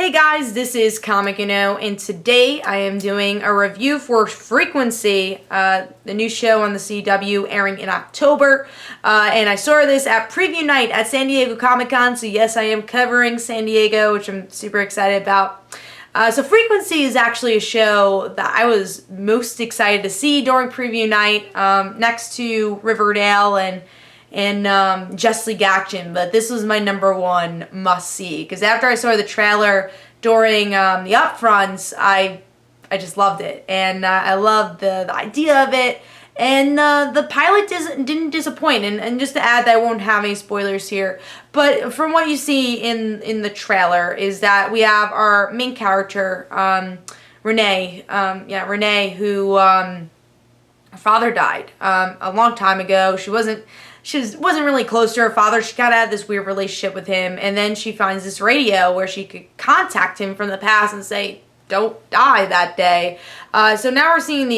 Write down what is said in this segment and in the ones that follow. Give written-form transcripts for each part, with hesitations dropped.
Hey guys, this is Comic and today I am doing a review for Frequency, the new show on the CW airing in October, and I saw this at preview night at San Diego Comic-Con, so yes, I am covering San Diego, which I'm super excited about. So Frequency is actually a show that I was most excited to see during preview night, next to Riverdale and Just League Action, but this was my number one must-see, because after I saw the trailer during the upfronts, I just loved it, and I loved the idea of it, and the pilot didn't disappoint, and just to add that I won't have any spoilers here, but from what you see in the trailer is that we have our main character, Renee, who, her father died a long time ago. She wasn't really close to her father. She kind of had this weird relationship with him, and then she finds this radio where she could contact him from the past and say, "Don't die that day." So now we're seeing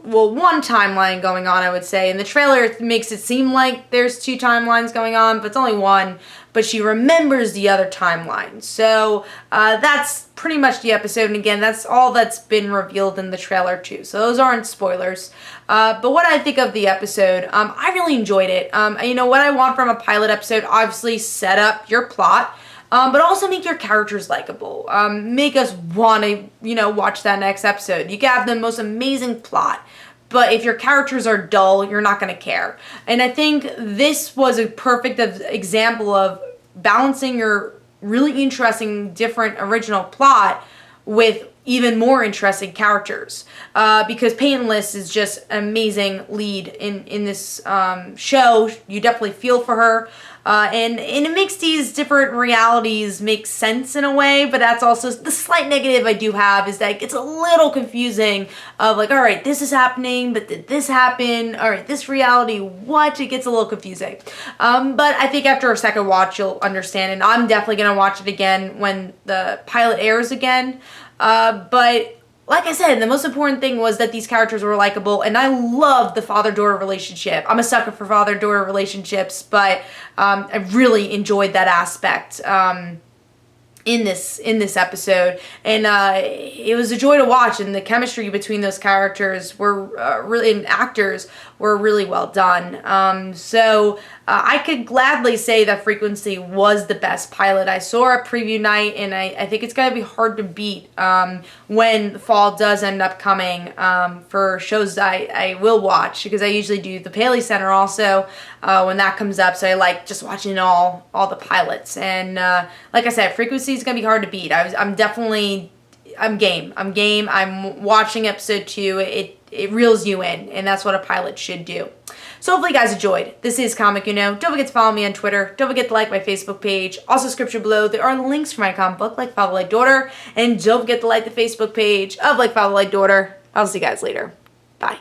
one timeline going on, I would say. And the trailer makes it seem like there's two timelines going on, but it's only one. But she remembers the other timeline. So that's pretty much the episode. And again, that's all that's been revealed in the trailer too. So those aren't spoilers. But what I think of the episode, I really enjoyed it. You know, what I want from a pilot episode, obviously set up your plot. But also make your characters likable. Make us want to, watch that next episode. You can have the most amazing plot, but if your characters are dull, you're not going to care. And I think this was a perfect example of balancing your really interesting, different, original plot with even more interesting characters. Because Painless is just an amazing lead in this show. You definitely feel for her. And it makes these different realities make sense in a way, but that's also the slight negative I do have, is that it gets a little confusing of like, all right, this is happening, but did this happen? All right, this reality, what? It gets a little confusing. But I think after a second watch, you'll understand, and I'm definitely going to watch it again when the pilot airs again. But like I said, the most important thing was that these characters were likable, and I love the father-daughter relationship. I'm a sucker for father-daughter relationships, but I really enjoyed that aspect in this episode, and it was a joy to watch, and the chemistry between those characters were and actors were really well done. So I could gladly say that Frequency was the best pilot I saw at preview night, and I think it's going to be hard to beat when the fall does end up coming for shows that I will watch, because I usually do the Paley Center also when that comes up, so I like just watching all the pilots. And like I said, Frequency is going to be hard to beat. I'm game. I'm watching episode 2. It reels you in, and that's what a pilot should do. So hopefully you guys enjoyed. This is Comic Don't forget to follow me on Twitter. Don't forget to like my Facebook page. Also, description below, there are links for my comic book, Like Father, Like Daughter. And don't forget to like the Facebook page of Like Father, Like Daughter. I'll see you guys later. Bye.